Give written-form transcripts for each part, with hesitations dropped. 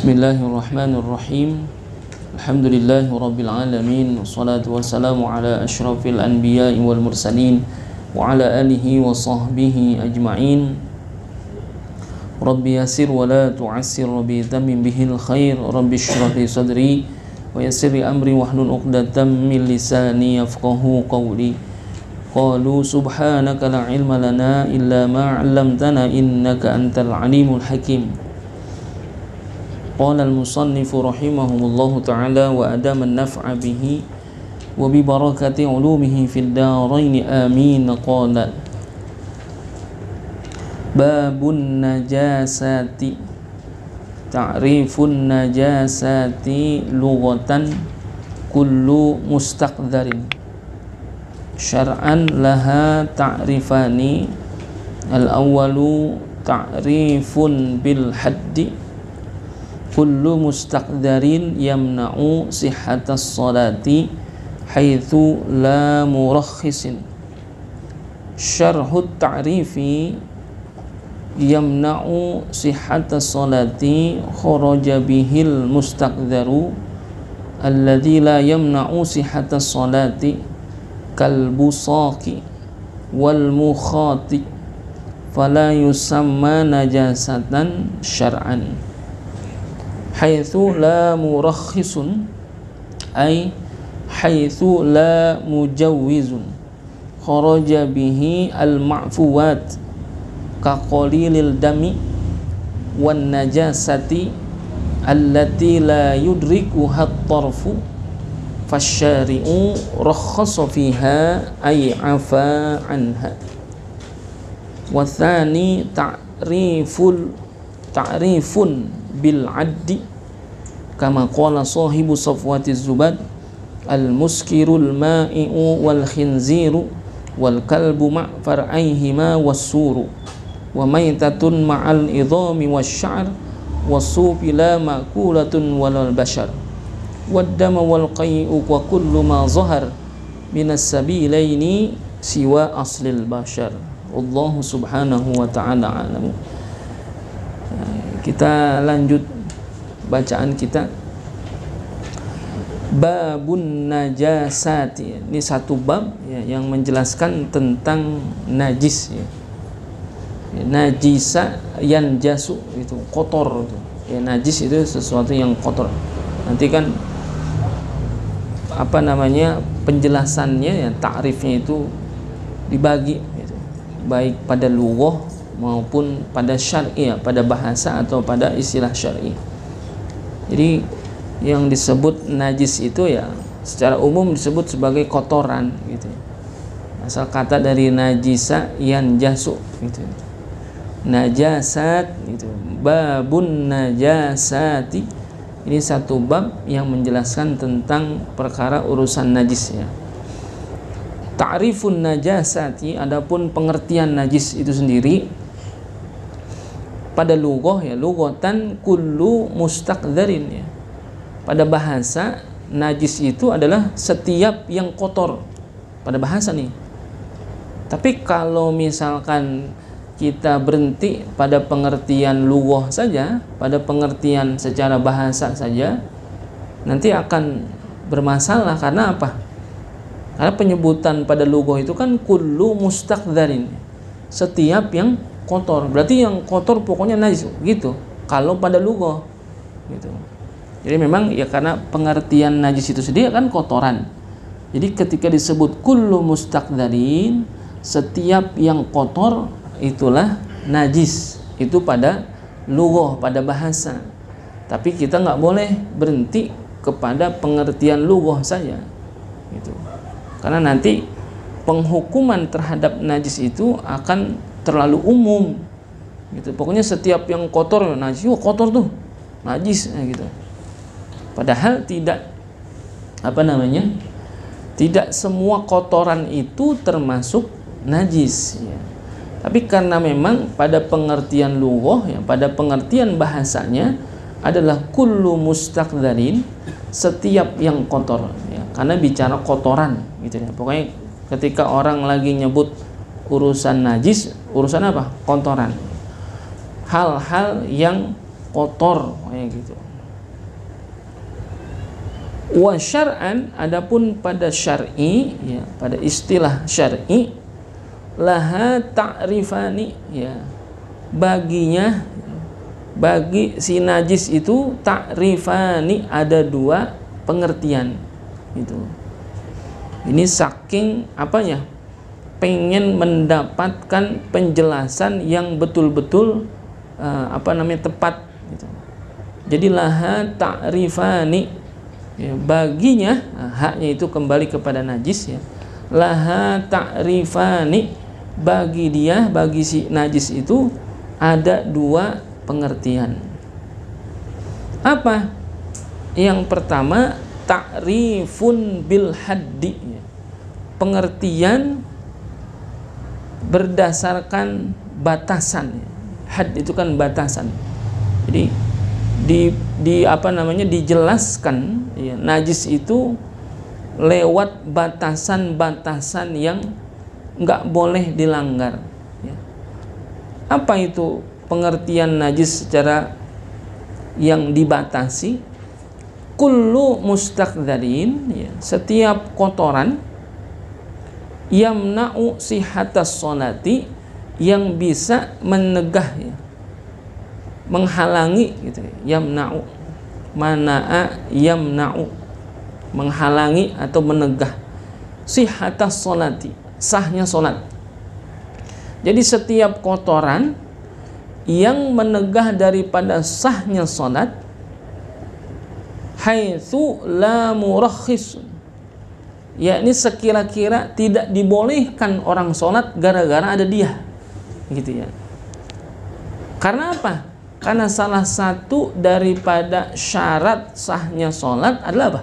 Bismillahirrahmanirrahim. Alhamdulillahi rabbil alamin. Wassalatu wassalamu ala asyrafil anbiya'i wal mursalin wa ala alihi wa sahbihi ajma'in. Rabbi yasir wa la tu'assir, Rabbi tamim bihil khair, Rabbi shrah li sadri wa yassir li amri wahlul 'uqdatam min lisani yafqahu qawli. Qalu subhanaka la ilma lana illa ma 'allamtana innaka antal alimul hakim. Qala al-musannifu rahimahumullahu ta'ala wa adama an-naf'a bihi wa bi barakati ulumihi fid darain amin. Qala babun najasati, ta'rifun najasati lughatan kullu mustaqdarin, syar'an laha ta'rifani. Al-awwalu ta'rifun bil haddi, kullu mustaqdarin yamna'u sihhatas salati haitsu la murakhisin. Syarhut ta'rifi yamna'u sihhatas salati kharaja bihil mustaqdaru alladzi la yamna'u sihhatas salati kal busaqi wal mukhati fala yusamma najasatan syar'an. Haitsu la murakhisun ay haitsu la mujawwizun kharaja bihi al-ma'fuwat ka qalilil dami wan najasati allati la yudrikuha at-tarfu fasyari'u rakhasa fiha ay afa anha. Wa tsani ta'rifun bil addi kama qala sahibu safwatiz zubad al muskirul ma'i'u wal khinziru wal kalbu ma' far'aihima was-suru wa maitatun ma'al idhami wasy-sya'r was-sufi la ma'kulatun wal bashar wad dama wal qai'u wa kullu ma zahar minas sabilaini siwa aslil bashar. Allahu subhanahu wa ta'ala alamu. Kita lanjut bacaan kita. Babun najasati, ini satu bab ya, yang menjelaskan tentang najis ya. Najisa yanjasu, itu kotor itu. Ya, najis itu sesuatu yang kotor. Nanti kan penjelasannya ya, ta'rifnya itu dibagi gitu. Baik pada lughah maupun pada syar'i ya, pada bahasa atau pada istilah syar'i. Jadi yang disebut najis itu ya secara umum disebut sebagai kotoran gitu. Asal kata dari najisa yanjasu gitu. Najasat gitu. Babun najasati, ini satu bab yang menjelaskan tentang perkara urusan najis ya. Ta'rifun najasati, adapun pengertian najis itu sendiri pada lughah ya, lughatan kullu mustaqdarin ya. Pada bahasa najis itu adalah setiap yang kotor pada bahasa nih. Tapi kalau misalkan kita berhenti pada pengertian lughah saja, pada pengertian secara bahasa saja, nanti akan bermasalah. Karena apa? Karena penyebutan pada lughah itu kan kullu mustaqdarin, setiap yang kotor, berarti yang kotor pokoknya najis gitu kalau pada lughah gitu. Jadi memang ya karena pengertian najis itu sendiri kan kotoran. Jadi ketika disebut kullu mustaqdarin, setiap yang kotor itulah najis, itu pada lughah, pada bahasa. Tapi kita nggak boleh berhenti kepada pengertian lughah saja gitu. Karena nanti penghukuman terhadap najis itu akan terlalu umum gitu. Pokoknya setiap yang kotor najis, oh kotor tuh najis gitu. Padahal tidak tidak semua kotoran itu termasuk najis ya. Tapi karena memang pada pengertian lughah ya, pada pengertian bahasanya adalah kullu mustaqdarin, setiap yang kotor ya. Karena bicara kotoran gitu ya. Pokoknya ketika orang lagi nyebut urusan najis, urusan apa? Kotoran. Hal-hal yang kotor kayak gitu. Wa syar'an, adapun pada syar'i, ya, pada istilah syar'i, laha ta'rifani, ya, baginya, bagi si najis itu ta'rifani, ada dua pengertian itu. Ini saking apanya, pengen mendapatkan penjelasan yang betul-betul tepat gitu. Jadi laha ta'rifani, ya, baginya, haknya itu kembali kepada najis, ya, laha ta'rifani, bagi dia, bagi si najis itu ada dua pengertian. Apa? Yang pertama, ta'rifun bil haddi, ya, pengertian berdasarkan batasan, ya. Had itu kan batasan. Jadi dijelaskan, ya, najis itu lewat batasan-batasan yang nggak boleh dilanggar, ya. Apa itu pengertian najis secara yang dibatasi? Kullu mustaqdarin, ya, setiap kotoran, yamna'u sihatas sholati, yang bisa menegah, ya, menghalangi gitu, yamna'u, mana'a yamna'u, menghalangi atau menegah, sihatas sholati, sahnya sholat. Jadi setiap kotoran yang menegah daripada sahnya sholat, haitsu la murakhis, yakni sekira-kira tidak dibolehkan orang sholat gara-gara ada dia, gitu ya. Karena apa? Karena salah satu daripada syarat sahnya sholat adalah apa?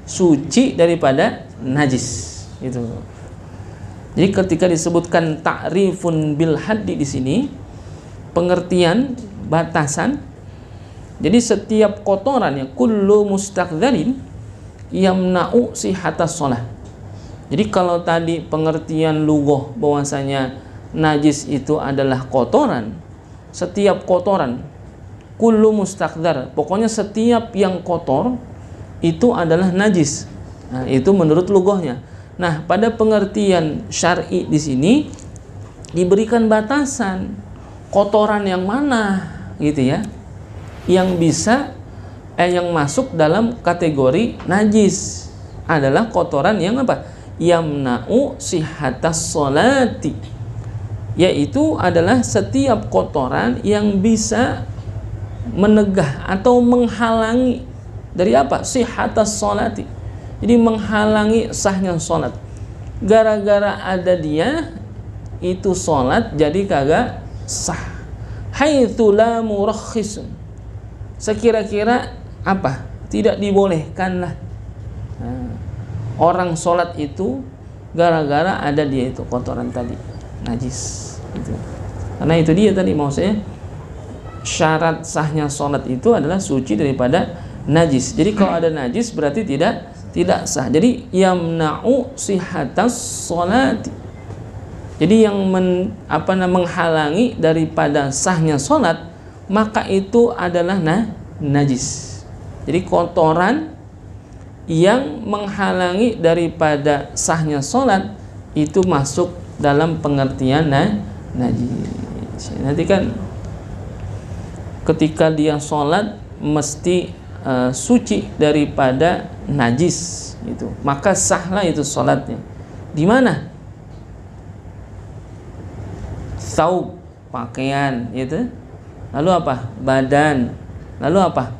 Suci daripada najis, gitu. Jadi ketika disebutkan ta'rifun bil haddi di sini, pengertian batasan. Jadi setiap kotoran, ya, kullu mustaqdharin yamna'u sihatas sholah. Jadi kalau tadi pengertian lughah bahwasanya najis itu adalah kotoran, setiap kotoran, kullu mustaqdhar, pokoknya setiap yang kotor itu adalah najis. Nah, itu menurut lughahnya. Nah, pada pengertian syar'i di sini diberikan batasan kotoran yang mana, gitu ya, yang bisa yang masuk dalam kategori najis adalah kotoran yang apa? Yamna'u sihatas sholati, yaitu adalah setiap kotoran yang bisa menegah atau menghalangi dari apa? Sihatas sholati. Jadi menghalangi sahnya sholat. Gara-gara ada dia itu sholat jadi kagak sah. Haitsu la murakhisun, sekira-kira apa? Tidak dibolehkan lah, nah, orang sholat itu gara-gara ada dia itu kotoran tadi, najis gitu. Karena itu dia tadi mau saya, syarat sahnya sholat itu adalah suci daripada najis. Jadi kalau ada najis berarti tidak sah. Jadi yamna'u sihatas sholati, jadi yang menghalangi daripada sahnya sholat, maka itu adalah najis. Jadi kotoran yang menghalangi daripada sahnya sholat itu masuk dalam pengertian najis. Nanti kan ketika dia sholat mesti suci daripada najis itu, maka sahlah itu sholatnya. Di mana? Saub, pakaian, itu. Lalu apa? Badan. Lalu apa?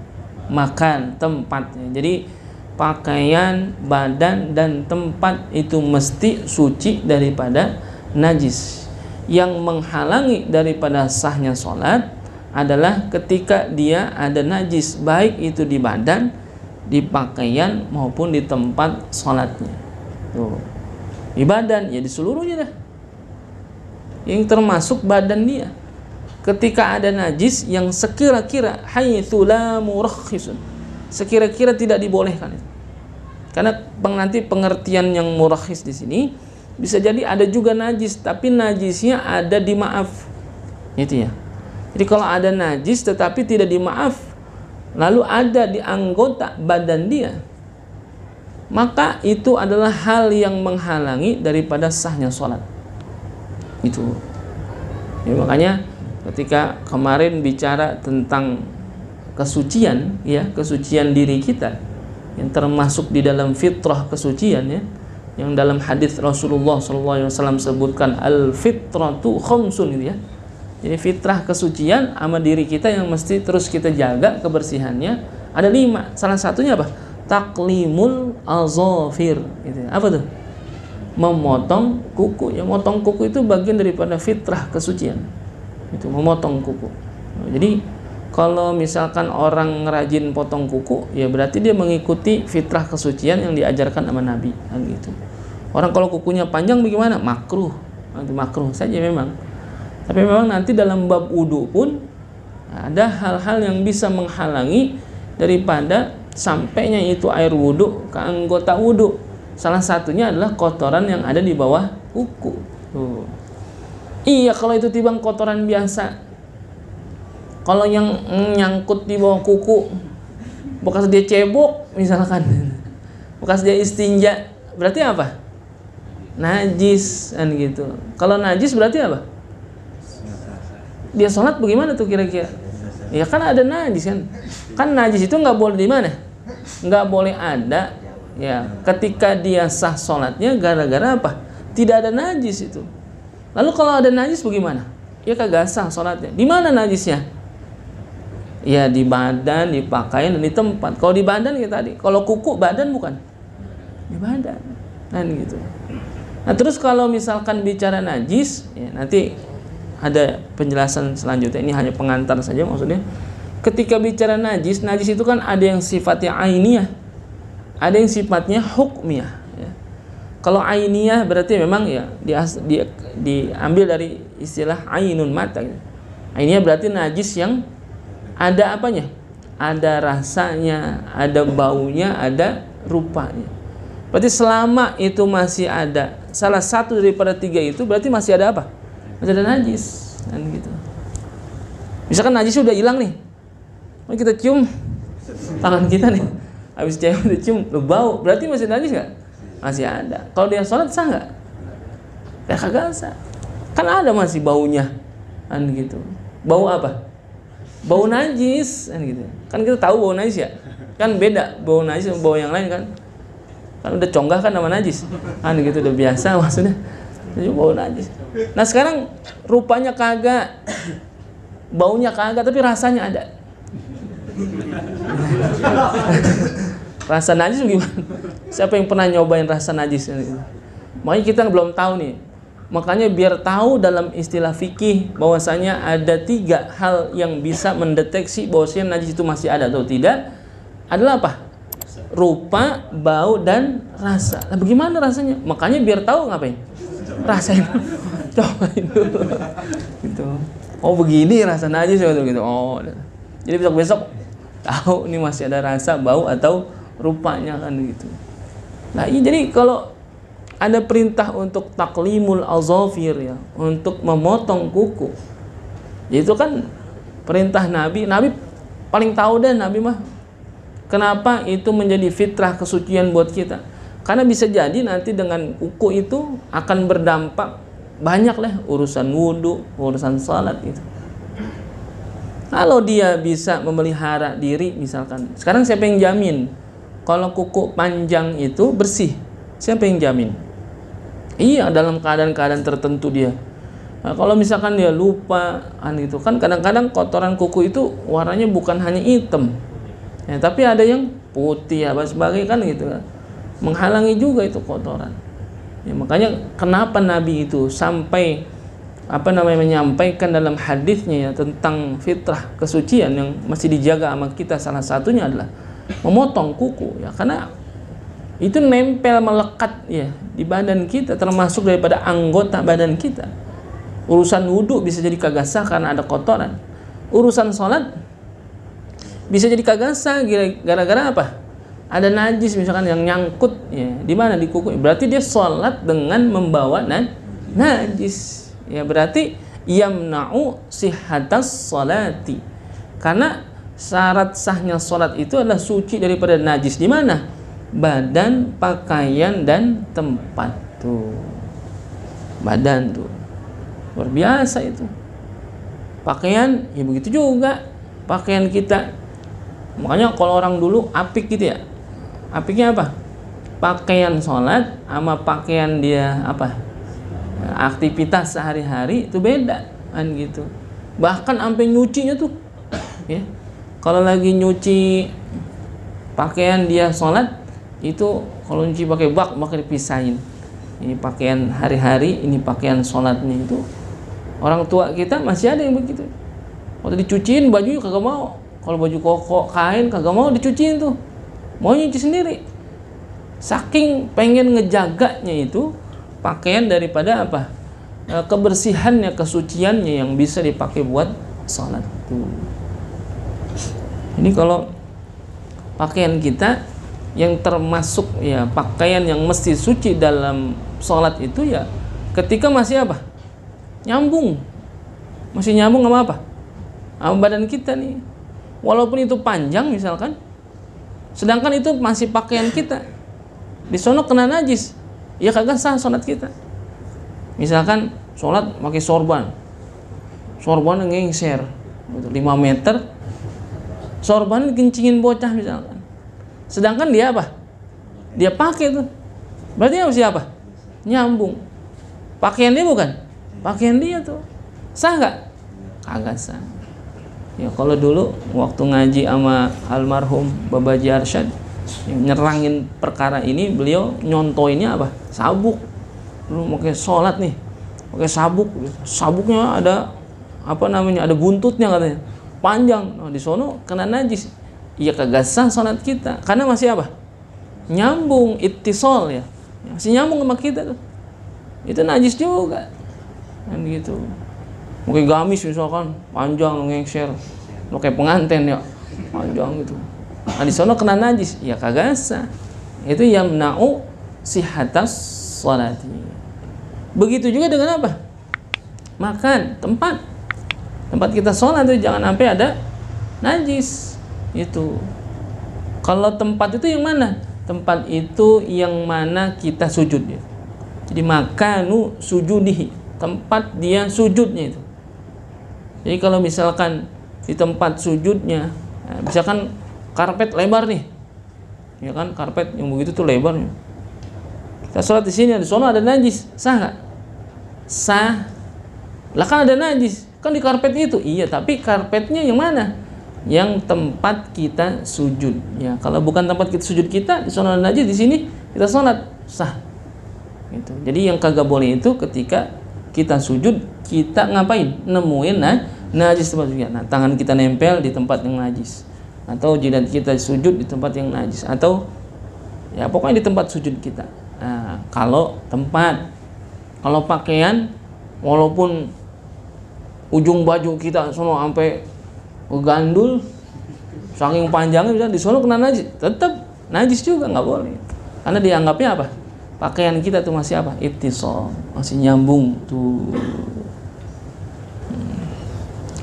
Makan, tempatnya. Jadi pakaian, badan, dan tempat itu mesti suci daripada najis. Yang menghalangi daripada sahnya sholat adalah ketika dia ada najis, baik itu di badan, di pakaian, maupun di tempat sholatnya. Tuh. Di badan, ya di seluruhnya dah, yang termasuk badan dia. Ketika ada najis yang sekira-kira haitsu la murakhisun, sekira-kira tidak dibolehkan itu. Karena nanti pengertian yang murakhis di sini bisa jadi ada juga najis, tapi najisnya ada di maaf, itu ya. Jadi kalau ada najis tetapi tidak dimaaf, lalu ada di anggota badan dia, maka itu adalah hal yang menghalangi daripada sahnya sholat. Itu ya, makanya ketika kemarin bicara tentang kesucian, ya, kesucian diri kita yang termasuk di dalam fitrah kesucian, ya, yang dalam hadis Rasulullah SAW sebutkan al-fitratu khamsun, gitu ya. Jadi fitrah kesucian sama diri kita yang mesti terus kita jaga kebersihannya ada 5. Salah satunya apa? Taklimul azafir, gitu ya. Apa tuh? Memotong kuku. Ya, motong kuku itu bagian daripada fitrah kesucian. Itu memotong kuku. Jadi kalau misalkan orang ngerajin potong kuku, ya berarti dia mengikuti fitrah kesucian yang diajarkan sama Nabi, kan gitu. Orang kalau kukunya panjang bagaimana? Makruh. Nanti makruh saja memang. Tapi memang nanti dalam bab wudu pun ada hal-hal yang bisa menghalangi daripada sampainya itu air wudu ke anggota wudu. Salah satunya adalah kotoran yang ada di bawah kuku. Tuh. Iya, kalau itu timbang kotoran biasa. Kalau yang nyangkut di bawah kuku, bekas dia cebok misalkan, bekas dia istinja, berarti apa? Najis, kan gitu. Kalau najis berarti apa? Dia sholat bagaimana tuh kira-kira? Ya kan ada najis kan? Kan najis itu nggak boleh di mana? Nggak boleh ada. Ya, ketika dia sah sholatnya gara-gara apa? Tidak ada najis itu. Lalu kalau ada najis bagaimana? Ya kagak sah sholatnya. Di mana najisnya? Ya di badan, di pakaian, dan di tempat. Kalau di badan ya tadi, kalau kuku badan bukan? Di badan, kan gitu. Nah terus kalau misalkan bicara najis, ya nanti ada penjelasan selanjutnya. Ini hanya pengantar saja maksudnya. Ketika bicara najis, najis itu kan ada yang sifatnya ainiyah, ada yang sifatnya hukmiyah. Ya. Kalau ainiyah berarti memang ya diambil dari istilah ainun mata. Gitu. Ainiyah berarti najis yang ada apanya? Ada rasanya, ada baunya, ada rupanya. Berarti selama itu masih ada salah satu daripada 3 itu, berarti masih ada apa? Masih ada najis, kan gitu. Misalkan najis sudah hilang nih, mari kita cium tangan kita nih, habis cium bau, berarti masih najis nggak? Masih ada. Kalau dia sholat sah nggak? Ya kagak sah. Kan ada masih baunya, kan gitu. Bau apa? Bau najis, kan gitu. Kan kita tahu bau najis ya. Kan beda bau najis sama bau yang lain kan. Kan udah conggah kan sama najis. Kan gitu udah biasa maksudnya. Jadi bau najis. Nah sekarang rupanya kagak, baunya kagak, tapi rasanya ada. Rasa najis gimana? Siapa yang pernah nyobain rasa najis? Makanya kita belum tahu nih. Makanya biar tahu dalam istilah fikih bahwasanya ada 3 hal yang bisa mendeteksi bahwasanya najis itu masih ada atau tidak, adalah apa? Rupa, bau, dan rasa. Nah, bagaimana rasanya? Makanya biar tahu ngapain? Rasain. Cobain dulu. Gitu. Oh begini rasa najis gitu. Oh. Jadi besok-besok tahu ini masih ada rasa, bau atau rupanya kan gitu. Nah, ini jadi kalau ada perintah untuk taklimul azafir, ya, untuk memotong kuku. Itu kan perintah Nabi. Nabi paling tahu deh, Nabi mah. Kenapa itu menjadi fitrah kesucian buat kita? Karena bisa jadi nanti dengan kuku itu akan berdampak banyak lah urusan wudu, urusan salat gitu. Kalau dia bisa memelihara diri misalkan. Sekarang siapa yang jamin kalau kuku panjang itu bersih? Siapa yang jamin? Iya, dalam keadaan-keadaan tertentu dia. Nah, kalau misalkan dia lupa, itu kan kadang-kadang kotoran kuku itu warnanya bukan hanya hitam, ya, tapi ada yang putih apa sebagainya kan gitu kan. Menghalangi juga itu kotoran. Ya, makanya kenapa Nabi itu sampai menyampaikan dalam hadisnya ya tentang fitrah kesucian yang mesti dijaga sama kita, salah satunya adalah memotong kuku, ya, karena itu nempel melekat ya di badan kita, termasuk daripada anggota badan kita. Urusan wudhu bisa jadi kagak sah karena ada kotoran. Urusan sholat bisa jadi kagak sah gara-gara apa? Ada najis misalkan yang nyangkut ya di mana, di kuku. Berarti dia sholat dengan membawa najis. Ya berarti yamna'u sihhatas sholati. Karena syarat sahnya sholat itu adalah suci daripada najis. Di mana? badan, pakaian, dan tempat. Tuh, badan tuh luar biasa itu. Pakaian ya begitu juga, pakaian kita. Makanya kalau orang dulu apik gitu ya, apiknya apa? Pakaian sholat sama pakaian dia apa, aktivitas sehari-hari itu beda kan gitu. Bahkan sampai nyucinya tuh ya, kalau lagi nyuci pakaian dia sholat itu, kalau nyuci pakai bak dipisahin, ini pakaian hari-hari, ini pakaian sholatnya. Itu orang tua kita masih ada yang begitu. Kalau dicuciin bajunya kagak mau, kalau baju koko kain kagak mau dicuciin tuh, mau nyuci sendiri. Saking pengen ngejaganya itu pakaian daripada apa, kebersihannya, kesuciannya yang bisa dipakai buat sholat tuh. Ini kalau pakaian kita yang termasuk ya pakaian yang mesti suci dalam sholat itu ya ketika masih apa, nyambung, masih nyambung sama apa, sama badan kita nih, walaupun itu panjang misalkan, sedangkan itu masih pakaian kita, di sono kena najis, ya kagak sah sholat kita. Misalkan sholat pakai sorban ngengser 5 meter, sorban kencingin bocah misalkan, sedangkan dia apa, dia pakai tuh, berarti apa, siapa, nyambung, pakaian dia bukan, pakaian dia tuh, sah nggak? Kagak sah. Ya kalau dulu waktu ngaji sama almarhum Babaji Arsyad yang nyerangin perkara ini, beliau nyontoinnya apa, sabuk. Dulu pakai sholat nih, pakai sabuk, sabuknya ada apa namanya, ada buntutnya katanya, panjang. Nah, di sono kena najis, iya kagak sah sholat kita, karena masih apa, nyambung, ittisol ya, masih nyambung sama kita tuh, itu najis juga kan gitu. Pakai gamis misalkan panjang ngengser, pakai pengantin ya panjang gitu, nah di sono kena najis, ya kagak sah. Itu yamna'u sihatas sholati. Begitu juga dengan apa, makan, tempat kita sholat itu jangan sampai ada najis itu. Kalau tempat itu yang mana? Tempat itu yang mana kita sujud ya. Jadi makanu sujudihi, tempat dia sujudnya itu. Jadi kalau misalkan di tempat sujudnya, misalkan karpet lebar nih, ya kan, karpet yang begitu tuh lebarnya, kita sholat di sini, di sono ada najis, sah nggak? Sah. Lah kan ada najis kan di karpet itu, iya, tapi karpetnya yang mana? Yang tempat kita sujud ya. Kalau bukan tempat kita sujud kita, di sono ada najis, di sini kita sholat, sah gitu. Jadi yang kagak boleh itu ketika kita sujud, kita ngapain? Nemuin najis tempat sujud. Nah, tangan kita nempel di tempat yang najis, atau jidat kita sujud di tempat yang najis, atau ya pokoknya di tempat sujud kita. Nah, kalau tempat, kalau pakaian, walaupun ujung baju kita sono sampai gandul, saking panjangnya bisa di sono kena najis, tetap najis juga, nggak boleh, karena dianggapnya apa, pakaian kita tuh masih apa, ittisal, masih nyambung tuh.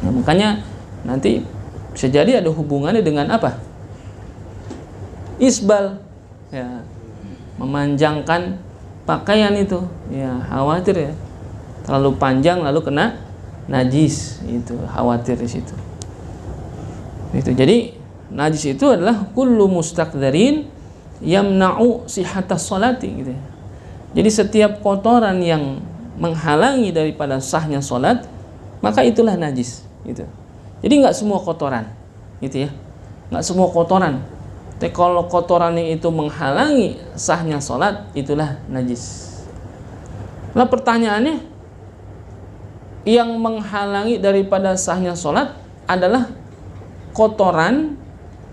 Nah, makanya nanti bisa jadi ada hubungannya dengan apa, isbal ya, memanjangkan pakaian itu ya, khawatir ya terlalu panjang lalu kena najis, itu khawatir di situ. Itu jadi najis itu adalah kullu mustaqdarin yamna'u sihatas sholati gitu ya. Jadi setiap kotoran yang menghalangi daripada sahnya sholat, maka itulah najis gitu. Jadi nggak semua kotoran gitu ya, nggak semua kotoran. Tapi kalau kotorannya itu menghalangi sahnya sholat, itulah najis. Nah pertanyaannya, yang menghalangi daripada sahnya sholat adalah kotoran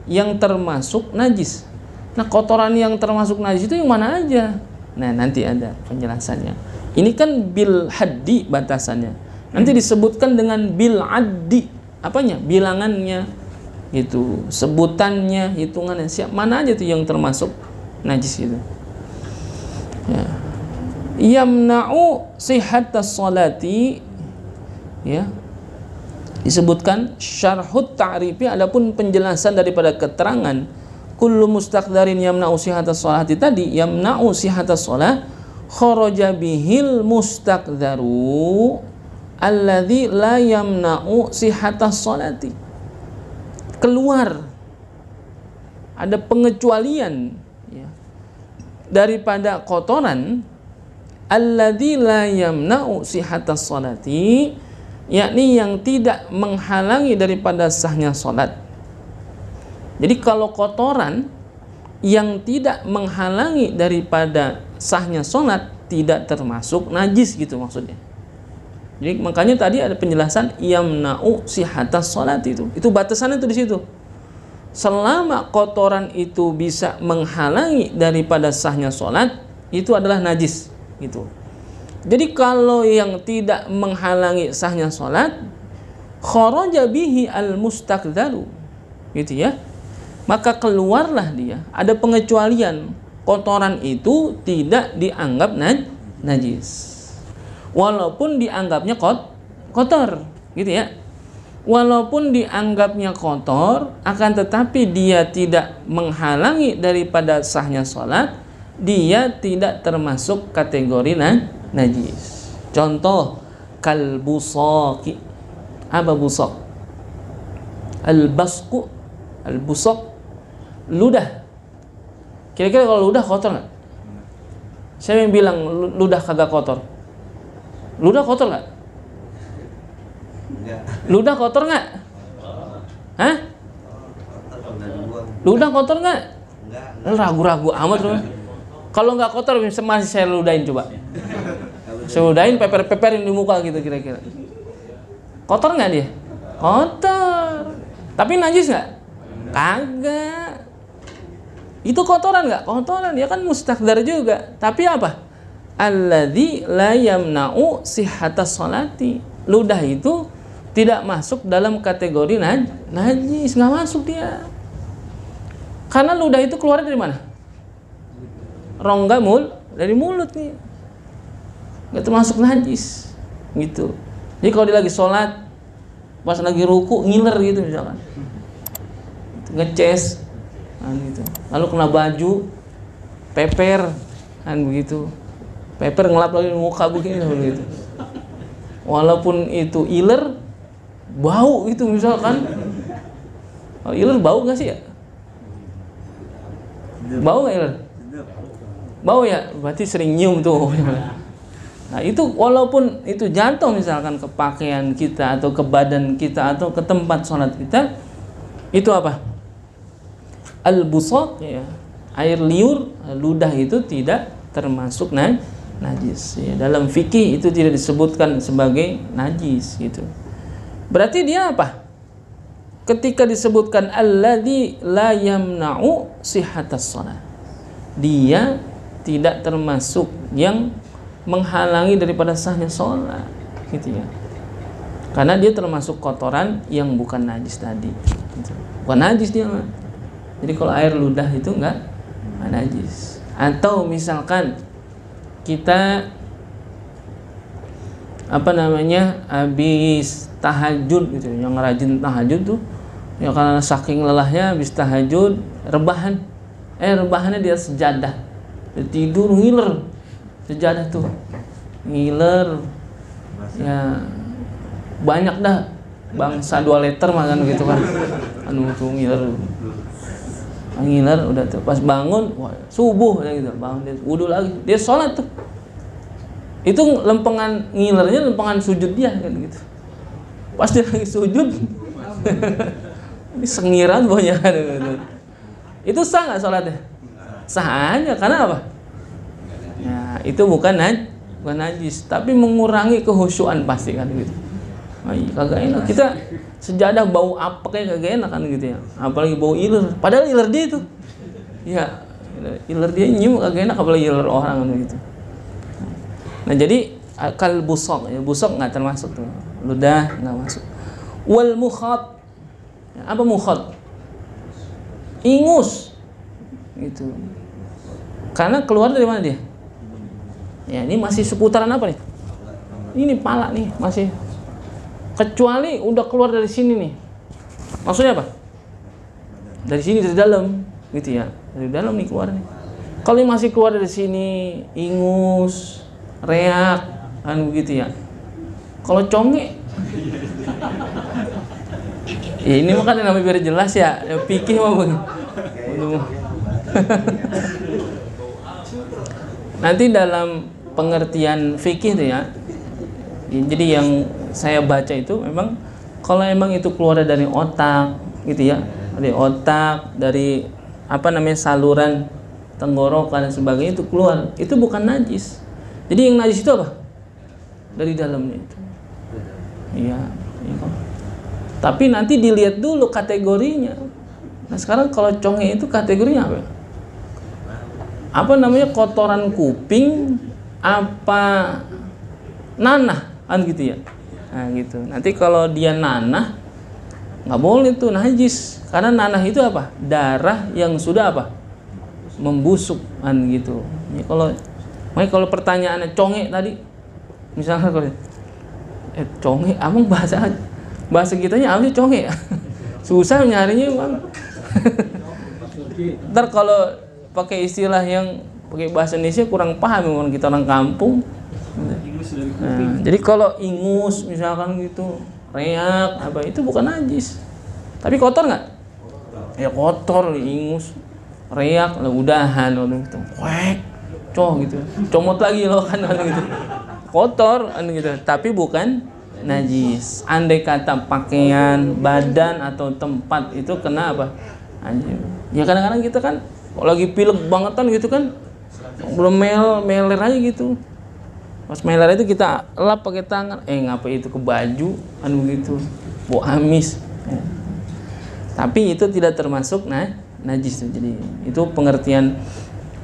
yang termasuk najis. Nah kotoran yang termasuk najis itu yang mana aja? Nah nanti ada penjelasannya. Ini kan bil haddi batasannya, nanti disebutkan dengan bil addi, apanya? Bilangannya gitu, sebutannya, hitungannya, siap mana aja tuh yang termasuk najis itu ya. Yamna'u sihatas sholati ya, disebutkan syarhut ta'rifi, adapun penjelasan daripada keterangan kullu mustaqdarin yamna'u sihatas sholati tadi, yamna'u sihatas sholah, kharaja bihil mustaqdaru alladzi la yamna'u sihatas sholati. Keluar, ada pengecualian ya, daripada kotoran alladzi la yamna'u sihatas sholati, yakni yang tidak menghalangi daripada sahnya sholat. Jadi kalau kotoran yang tidak menghalangi daripada sahnya sholat tidak termasuk najis gitu maksudnya. Jadi makanya tadi ada penjelasan yamna'u sihatas sholat itu batasannya itu di situ. Selama kotoran itu bisa menghalangi daripada sahnya sholat, itu adalah najis gitu. Jadi kalau yang tidak menghalangi sahnya sholat, kharaja bihi al-mustaqdaru gitu ya, maka keluarlah dia. Ada pengecualian, kotoran itu tidak dianggap najis walaupun dianggapnya kotor gitu ya. Walaupun dianggapnya kotor, akan tetapi dia tidak menghalangi daripada sahnya sholat, dia tidak termasuk kategori najis. Contoh kalbusaki. Apa busok? Albasku, albusok, ludah. Kira-kira kalau ludah kotor nggak? Siapa yang bilang ludah kagak kotor? Ludah kotor nggak? Ludah kotor nggak? Hah? Ludah kotor nggak? Ragu-ragu amat loh. Kalau nggak kotor masih saya ludahin coba. Saya ludahin peperin di muka gitu kira-kira. Kotor nggak dia? Kotor. Tapi najis nggak? Kagak. Itu kotoran nggak? Kotoran. Dia kan mustaqdar juga. Tapi apa? Alladzi la yamna'u sihhatas sholati. Ludah itu tidak masuk dalam kategori najis, nggak masuk dia. Karena ludah itu keluar dari mana? Rongga dari mulut nih, nggak termasuk najis gitu. Jadi kalau dia lagi sholat, pas lagi ruku ngiler gitu misalkan, ngeces, gitu. Lalu kena baju, peper, kan begitu, peper ngelap lagi muka begini begitu. Walaupun itu iler, bau itu misalkan. Kalau iler bau nggak sih ya? Bau nggak iler? Bau ya, berarti sering nyium tuh. Nah itu walaupun itu jatuh misalkan ke pakaian kita atau ke badan kita atau ke tempat sholat kita, itu apa? Al-busaq ya, air liur, ludah itu tidak termasuk najis. Ya, dalam fikih itu tidak disebutkan sebagai najis gitu. Berarti dia apa? Ketika disebutkan alladzi la yamna'u sihhatas shalah, dia tidak termasuk yang menghalangi daripada sahnya sholat gitu ya. Karena dia termasuk kotoran yang bukan najis tadi gitu. Bukan najis dia mah. Jadi kalau air ludah itu enggak najis. Atau misalkan kita habis tahajud gitu, yang rajin tahajud tuh ya, karena saking lelahnya habis tahajud rebahannya dia sejadah, dia tidur ngiler sejadah tuh ngiler ya, banyak dah bangsa 2 liter makan gitu kan, tuh ngiler udah tuh pas bangun wah, subuh ya gitu, bangun dia wudu lagi, dia sholat tuh. Itu lempengan ngilernya lempengan sujud dia kan gitu. Pas dia lagi sujud ini sengiran pokoknya gitu. Itu sah nggak sholatnya? Sah aja, karena apa? Ya, itu bukan najis, tapi mengurangi kehusyuan pasti kan gitu. Kagak enak, kita sejadah bau apa kayak kagak enak kan gitu ya. Apalagi bau iler, padahal iler dia itu. Ya, iler dia nyium kagak enak, apalagi iler orang kan gitu. Nah jadi kal busok, ya, busok nggak termasuk tuh, ludah nggak masuk. Wal mukhat, ya, apa mukhat? Ingus, gitu. Karena keluar dari mana dia? Ya ini masih seputaran apa nih? Ini pala nih masih. Kecuali udah keluar dari sini nih, maksudnya apa? Dari sini dari dalam, gitu ya, dari dalam nih keluarnya. Kalau masih keluar dari sini ingus, reak, kan begitu ya. Kalau conge, ya ini mah kan namanya biar jelas ya, pikir mah nanti dalam pengertian fikih tuh ya, jadi yang saya baca itu memang kalau emang itu keluar dari otak gitu ya, dari otak, dari apa namanya saluran tenggorokan dan sebagainya, itu keluar, itu bukan najis. Jadi yang najis itu apa? Dari dalamnya itu. Iya, iya. Tapi nanti dilihat dulu kategorinya. Nah sekarang kalau conge itu kategorinya apa? Apa namanya, kotoran kuping apa nanah kan gitu ya. Nah gitu. Nanti kalau dia nanah nggak boleh tuh najis, karena nanah itu apa? Darah yang sudah apa? Membusuk kan gitu. Ya, kalau pertanyaannya conge tadi, misalnya kalau conge, abang bahasa kitanya apa sih conge? Susah nyarinya bang. Ntar kalau pakai istilah yang pakai bahasa Indonesia kurang paham orang kita orang kampung. Nah, jadi kalau ingus misalkan gitu, reak apa itu bukan najis. Tapi kotor nggak? Ya kotor, ingus, reak, lah udahan gitu. Wek, gitu. Comot lagi loh kan gitu. Kotor kan gitu. Tapi bukan najis. Andai kata pakaian, badan atau tempat itu kena apa? Anjir. Ya kadang-kadang kita kan kalau lagi pilek bangetan gitu kan, belum meler aja gitu. Pas meler itu kita lap pakai tangan, ngapain itu ke baju kan begitu. Bau amis. Ya. Tapi itu tidak termasuk najis tuh. Jadi itu pengertian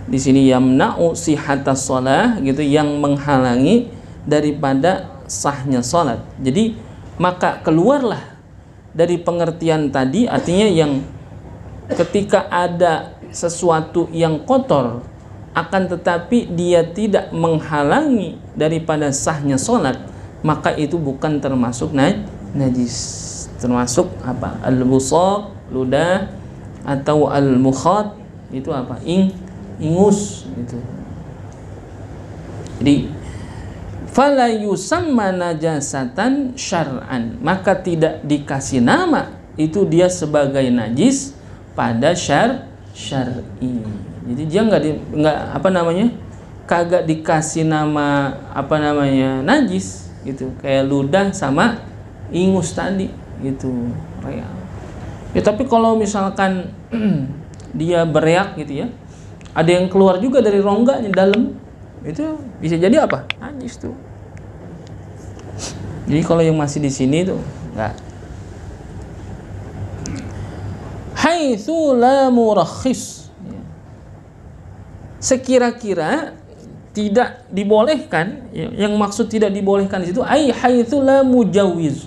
di sini yamna'u sihatas shalah gitu, yang menghalangi daripada sahnya salat. Jadi maka keluarlah dari pengertian tadi, artinya yang ketika ada sesuatu yang kotor akan tetapi dia tidak menghalangi daripada sahnya salat, maka itu bukan termasuk najis. Termasuk apa? Al-busaq, ludah, atau al-mukhat, itu apa? Ingus itu. Jadi fala yusamma najasatan syar'an, maka tidak dikasih nama itu dia sebagai najis pada syar'i. Jadi dia nggak apa namanya, kagak dikasih nama apa namanya najis gitu, kayak ludah sama ingus tadi gitu. Ya tapi kalau misalkan dia bereak gitu ya, ada yang keluar juga dari rongganya dalam, itu bisa jadi apa? Najis tuh. Jadi kalau yang masih di sini tuh enggak. Haitsu la murakhis. Sekira-kira tidak dibolehkan, yang maksud tidak dibolehkan di situ ai haitsu la mujawwiz.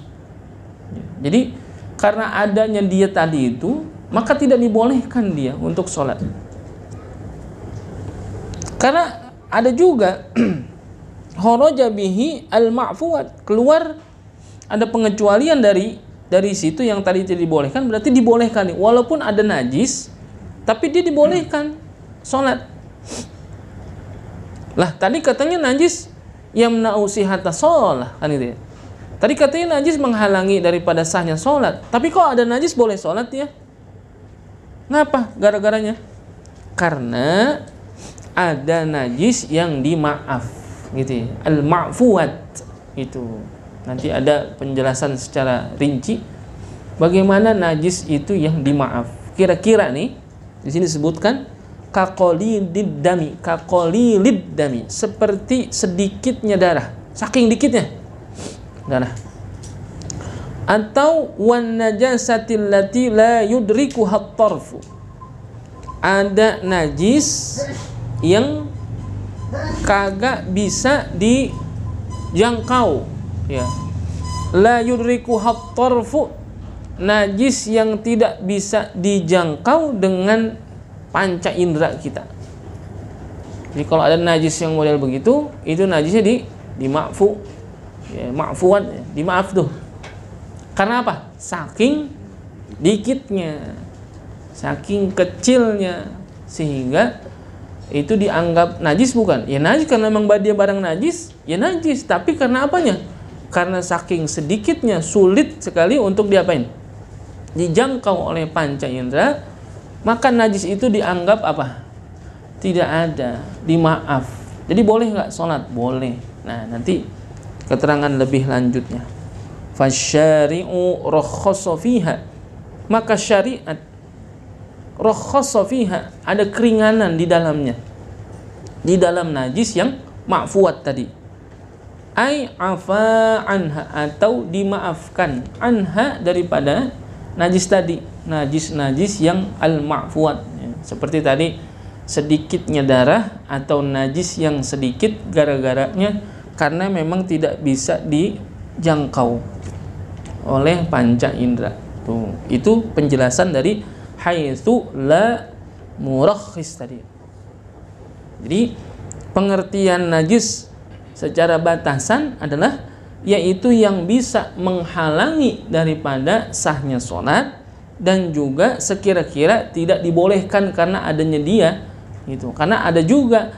Jadi karena adanya dia tadi itu, maka tidak dibolehkan dia untuk sholat. Karena ada juga kharaja bihi al-ma'fuwat, keluar ada pengecualian dari situ yang tadi tidak dibolehkan, berarti dibolehkan nih. Walaupun ada najis, tapi dia dibolehkan sholat. Lah tadi katanya najis yamna'u sihatas shalah kan itu ya. Tadi katanya najis menghalangi daripada sahnya sholat, tapi kok ada najis boleh sholat ya? Ngapa? Gara-garanya? Karena ada najis yang dimaaf gitu ya. Al-ma'fuwat itu. Nanti ada penjelasan secara rinci bagaimana najis itu yang dimaaf. Kira-kira nih di sini disebutkan kaqalilid dami, seperti sedikitnya darah, saking dikitnya darah. Atau wan najasatil lati la yudrikuha at-tarfu, ada najis yang kagak bisa dijangkau ya. La yudrikuha at-tarfu, najis yang tidak bisa dijangkau dengan panca indera kita. Jadi kalau ada najis yang model begitu, itu najisnya di ma'fu ya, ma'fuan ya, dimaaf tuh. Karena apa? Saking dikitnya, saking kecilnya sehingga itu dianggap najis bukan? Ya najis karena memang dia barang najis, ya najis. Tapi karena apanya? Karena saking sedikitnya, sulit sekali untuk diapain? Dijangkau oleh panca indera, maka najis itu dianggap apa? Tidak ada, dimaaf. Jadi boleh nggak sholat? Boleh. Nah nanti keterangan lebih lanjutnya. Fasyari'u rakhassa fiha, maka syariat rakhassa fiha, ada keringanan di dalamnya, di dalam najis yang ma'fuat tadi. Ai afa anha, atau dimaafkan, anha daripada najis tadi, najis yang al-ma'fuat ya. Seperti tadi sedikitnya darah atau najis yang sedikit gara-garanya karena memang tidak bisa dijangkau oleh panca indera. Tuh, itu penjelasan dari haitsu la murakhis tadi. Jadi pengertian najis secara batasan adalah yaitu yang bisa menghalangi daripada sahnya sholat dan juga sekira-kira tidak dibolehkan karena adanya dia gitu. Karena ada juga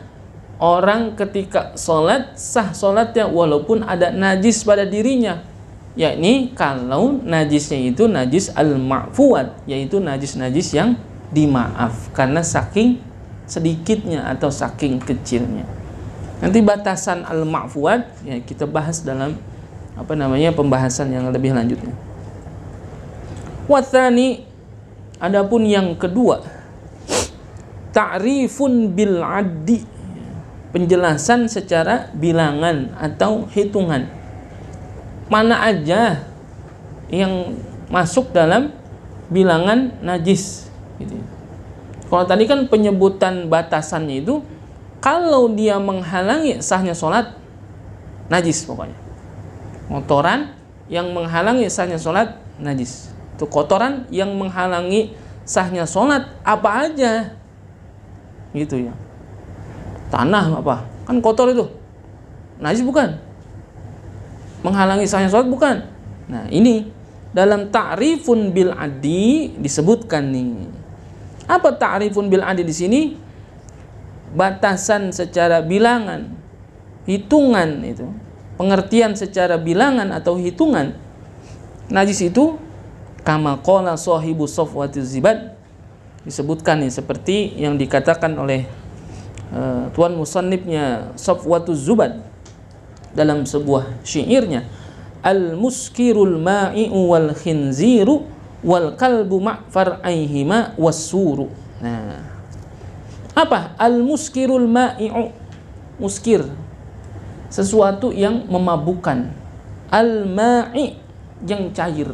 orang ketika sholat sah sholatnya walaupun ada najis pada dirinya, yakni kalau najisnya itu najis al-ma'fuat, yaitu najis-najis yang dimaaf karena saking sedikitnya atau saking kecilnya. Nanti batasan al-ma'fuat ya kita bahas dalam pembahasan yang lebih lanjutnya. Watsani, adapun yang kedua, ta'rifun bil addi, penjelasan secara bilangan atau hitungan. Mana aja yang masuk dalam bilangan najis gitu. Kalau tadi kan penyebutan batasannya itu kalau dia menghalangi sahnya sholat, najis pokoknya. Kotoran yang menghalangi sahnya sholat, najis. Itu kotoran yang menghalangi sahnya sholat apa aja gitu ya. Tanah apa? Kan kotor itu. Najis bukan? Menghalangi sahnya sholat bukan? Nah ini dalam ta'rifun bil adi disebutkan nih. Apa ta'rifun bil adi di sini? Batasan secara bilangan, hitungan itu. Pengertian secara bilangan atau hitungan. Najis itu kama qala sahibu Safwatiz Zibad, disebutkan nih seperti yang dikatakan oleh tuan musannifnya Safwatuz Zubad dalam sebuah syairnya, al-muskirul ma'i'u wal khinziru wal kalbu ma'far'aihima wassuru. Nah, apa? Al-muskirul ma'i'u, muskir, sesuatu yang memabukkan. Al-ma'i, yang cair.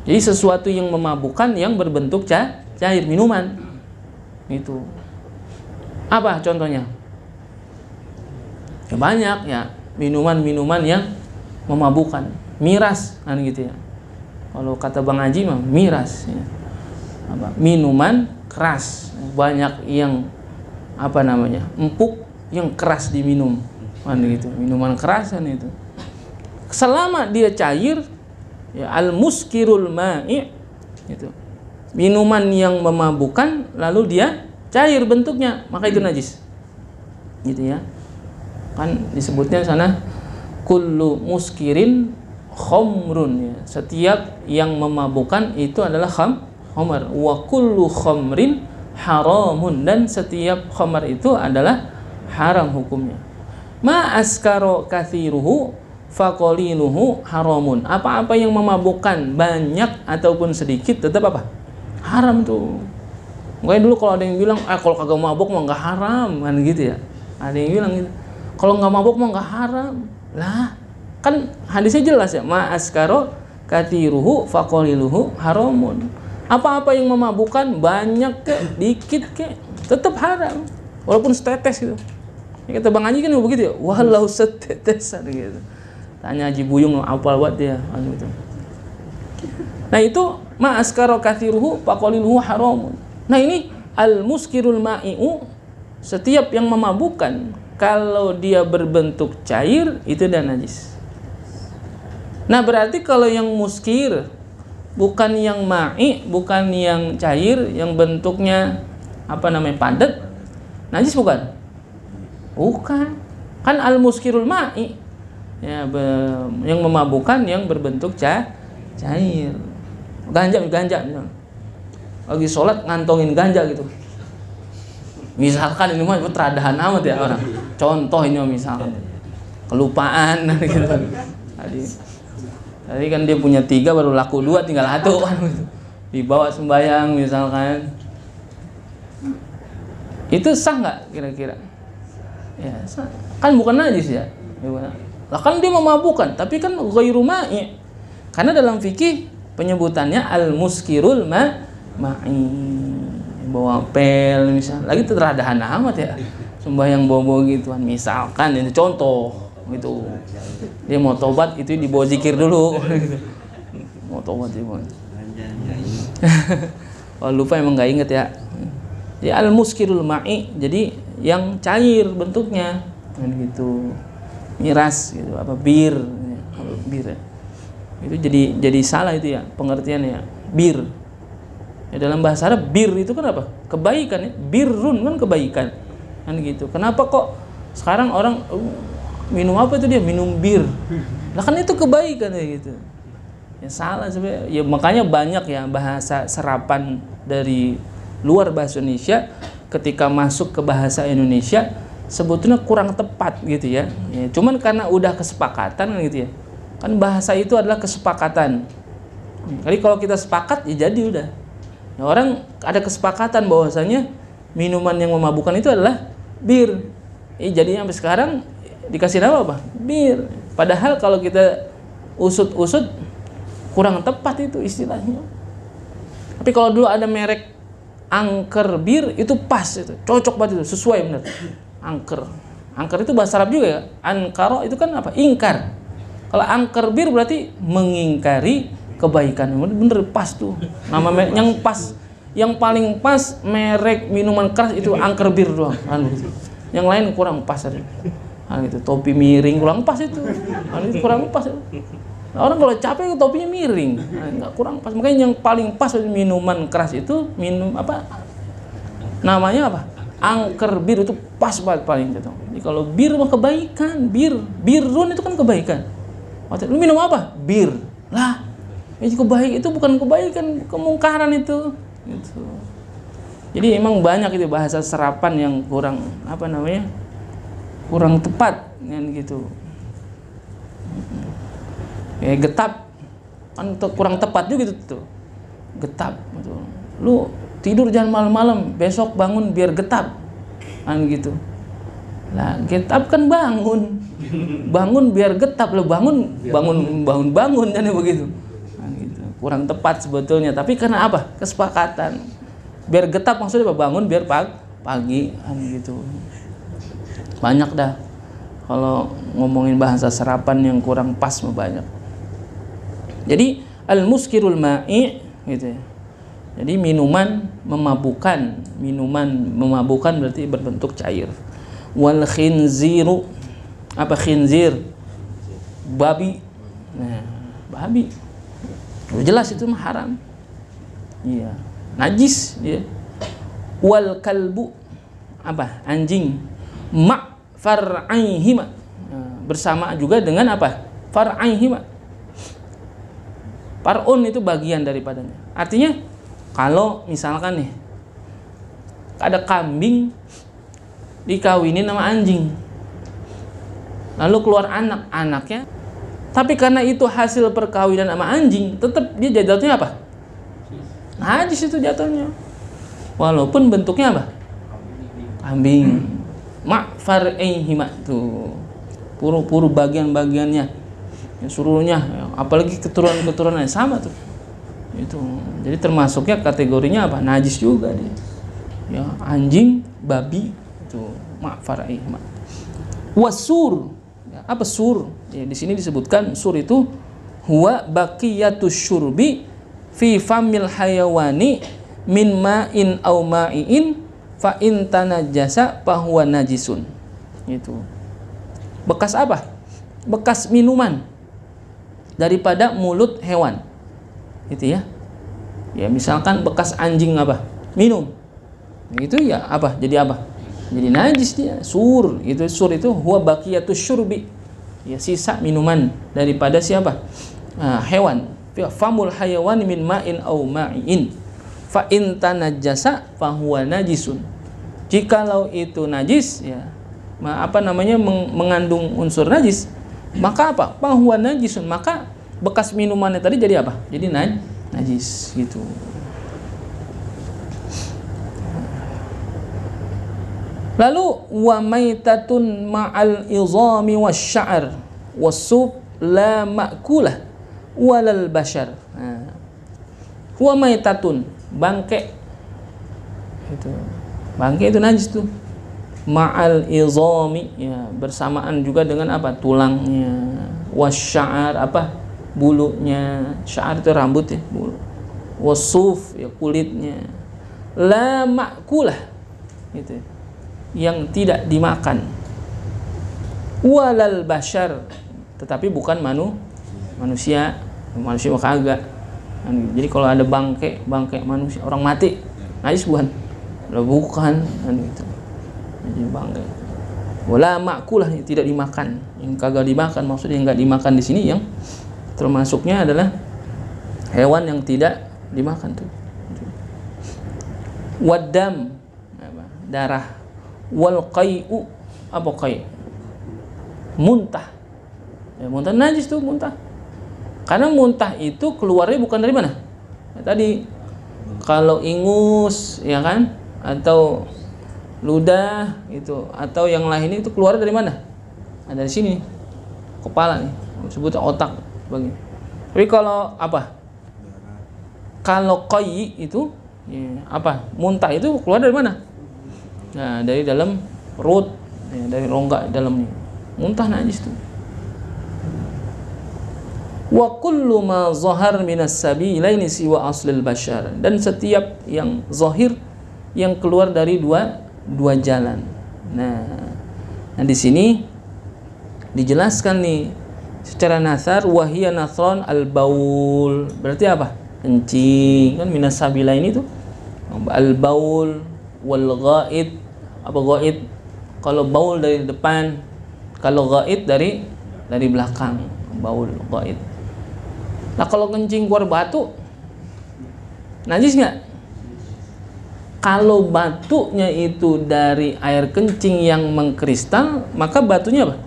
Jadi sesuatu yang memabukkan yang berbentuk cair, minuman. Itu. Apa contohnya? Ya banyak ya, minuman-minuman yang memabukkan. Miras kan gitu ya. Kalau kata Bang Haji mah miras ya. Minuman keras, banyak yang empuk yang keras diminum kan gitu. Minuman keras kan itu. Selama dia cair ya, al-muskirul ma'i itu. Minuman yang memabukkan lalu dia cair bentuknya, maka itu najis. Gitu ya. Kan disebutnya sana kullu muskirin khamrun ya. Setiap yang memabukkan itu adalah khamar. Wa kullu khamrin haramun, dan setiap khamar itu adalah haram hukumnya. Ma askaro kathiruhu faqaliluhu haramun. Apa-apa yang memabukkan banyak ataupun sedikit tetap apa? Haram tuh. Makanya dulu kalau ada yang bilang, kalau kagak mabuk mah nggak haram kan gitu ya. Ada yang bilang gitu. Kalau nggak mabuk mah nggak haram. Lah, kan hadisnya jelas ya. Ma askaro kathiruhu faqaliluhu haramun. Apa-apa yang memabukkan banyak ke, dikit ke, tetap haram. Walaupun setetes gitu. Ya, kata Bang Haji kan begitu ya. Walau setetes gitu. Tanya Haji Buyung apal buat dia gitu. Nah itu ma askaro kathiruhu faqaliluhu haramun. Nah ini al-muskirul ma'i'u, setiap yang memabukkan kalau dia berbentuk cair itu dan najis. Nah berarti kalau yang muskir bukan yang ma'i, bukan yang cair, yang bentuknya apa namanya padat, najis bukan? Bukan. Kan al-muskirul ma'i, ya, yang memabukkan yang berbentuk cair. Ganja misalnya. Lagi sholat ngantongin ganja gitu. Misalkan ini mah teradahan amat ya orang. Contoh ini misalkan kelupaan gitu. Tadi kan dia punya 3 baru laku 2 tinggal 1 kan gitu. Dibawa sembahyang misalkan. Itu sah nggak kira-kira? Ya, sah. Kan bukan najis ya. Lah kan dia memabukkan, tapi kan ghairu ma'i. Karena dalam fikih penyebutannya al-muskirul ma'i. Bawa pel misalnya, lagi teradahan amat ya, sembahyang bawa gituan misalkan, ini contoh gitu. Dia mau tobat itu dibawa zikir dulu gitu. Mau tobat dia mau. Oh, lupa emang nggak inget ya. Ya al-muskirul ma'i, jadi yang cair bentuknya kan gitu, miras gitu, apa bir ya. Itu jadi salah itu ya pengertiannya, bir. Ya, dalam bahasa Arab bir itu kan apa? Kebaikan ya. Birrun kan kebaikan. Kan gitu. Kenapa kok sekarang orang minum apa itu dia? Minum bir. Lah kan itu kebaikan ya gitu. Ya salah sebenarnya. Ya makanya banyak ya bahasa serapan dari luar bahasa Indonesia ketika masuk ke bahasa Indonesia sebetulnya kurang tepat gitu ya. Ya cuman karena udah kesepakatan kan gitu ya. Kan bahasa itu adalah kesepakatan. Jadi kalau kita sepakat ya jadi udah. Ya, orang ada kesepakatan bahwasanya minuman yang memabukkan itu adalah bir. Jadinya sampai sekarang dikasih nama apa? Bir. Padahal kalau kita usut-usut kurang tepat itu istilahnya. Tapi kalau dulu ada merek angker bir itu pas itu, cocok banget itu, sesuai benar. Angker. Angker itu bahasa Arab juga ya. Ankaro itu kan apa? Ingkar. Kalau angker bir berarti mengingkari kebaikan. Bener pas tuh nama yang pas, yang paling pas merek minuman keras itu angker bir doang kan gitu. Yang lain kurang pas kan gitu. Topi miring kurang pas itu kan, itu kurang pas itu. Nah, orang kalau capek topinya miring, nggak kurang pas. Makanya yang paling pas minuman keras itu minum apa namanya apa, angker bir itu pas banget paling gitu. Jadi kalau bir mah kebaikan, birun itu kan kebaikan. Lu minum apa? Bir lah. Itu bukan kebaikan, kemungkaran itu gitu. Jadi emang banyak itu bahasa serapan yang kurang apa namanya, kurang tepat kan gitu. Getap kan kurang tepat juga gitu. Getap gitu. Lu tidur jangan malam-malam, besok bangun biar getap kan gitu. Lah getap kan bangun biar getap, lo bangun kan begitu. Kurang tepat sebetulnya, tapi karena apa? Kesepakatan. Biar getap maksudnya apa? Bangun biar pagi kan gitu. Banyak dah kalau ngomongin bahasa serapan yang kurang pas mah banyak. Jadi al-muskirul ma'i gitu ya. Jadi minuman memabukkan berarti berbentuk cair. Wal khinziru, apa khinzir? Babi. Nah, babi jelas itu mah haram. Iya, najis dia. Wal kalbu, apa? Anjing. Ma far'aihima. Bersama juga dengan apa? Far'aihima. Far'un itu bagian daripadanya. Artinya kalau misalkan nih ada kambing dikawinin sama anjing, lalu keluar anaknya, tapi karena itu hasil perkawinan sama anjing, tetap dia jatuhnya apa? Najis itu jatuhnya. Walaupun bentuknya apa? Kambing. Ma'far'ihima tuh. Puru-puru bagian-bagiannya. Ya, suruhnya, apalagi keturunan-keturunannya sama tuh. Itu. Jadi termasuknya kategorinya apa? Najis juga dia. Ya, anjing, babi itu ma'far'ihima. Wasur. Ya, apa sur? Ya, di sini disebutkan sur itu huwa baqiyatus syurbi fi famil hayawani min ma'in aw ma'iin fa in tanajjasa fa huwa najisun. Itu. Bekas apa? Bekas minuman daripada mulut hewan. itu ya. Ya misalkan bekas anjing apa minum, itu ya apa, jadi apa, jadi najis dia. Sur itu huwa baqiyatus syurbi, ya sisa minuman daripada siapa, hewan. Famul hayawan min ma'in au ma'in fa in tanajjasa fa huwa najisun. Jikalau itu najis ya, mengandung unsur najis, maka apa, fa huwa najisun, maka bekas minumannya tadi jadi apa, jadi najis gitu. Lalu wa maitatun ma'al izami wasya'r wasub la ma'kulah walal bashar. Wa maitatun, bangke itu, bangke itu najis tuh. Ma'al izami, ya bersamaan juga dengan apa, tulangnya. Wasya'r, apa, bulunya. Sya'ar itu rambut ya, bulu. Wasuf, ya kulitnya. La ma'kulah, gitu, yang tidak dimakan. Walal bashar, tetapi bukan manusia mah kagak. Jadi kalau ada bangke manusia, orang mati, najis bukan? Bukan, gitu. Jadi bangke. Wala ma'kulah, tidak dimakan. Yang kagak dimakan, maksudnya yang enggak dimakan di sini yang termasuknya adalah hewan yang tidak dimakan tuh. Wadam, darah. Wal qai'u, apa qai'? Muntah. Ya, muntah najis tuh, muntah. Karena muntah itu keluarnya bukan dari mana? Ya, tadi kalau ingus, ya kan, atau ludah itu, atau yang lain itu keluar dari mana? Ada dari sini, kepala nih, sebutnya otak bagi. Tapi kalau apa? Kalau qai' itu, ya, apa? Muntah itu keluar dari mana? Nah, dari dalam perut, ya, dari rongga dalamnya. Muntah najis tuh. Wa kullu ma zahar minas sabilaini siwa aslil bashar, dan setiap yang zahir yang keluar dari dua jalan. Nah di sini dijelaskan nih secara nasar, wahia nathron al baul, berarti apa? Kencing kan, minas sabilaini itu al baul wal ghaid. Apa ghaid? Kalau baul dari depan, kalau ghaid dari belakang. Baul, ghaid. Nah kalau kencing keluar batu, najis nggak? Kalau batunya itu dari air kencing yang mengkristal, maka batunya apa?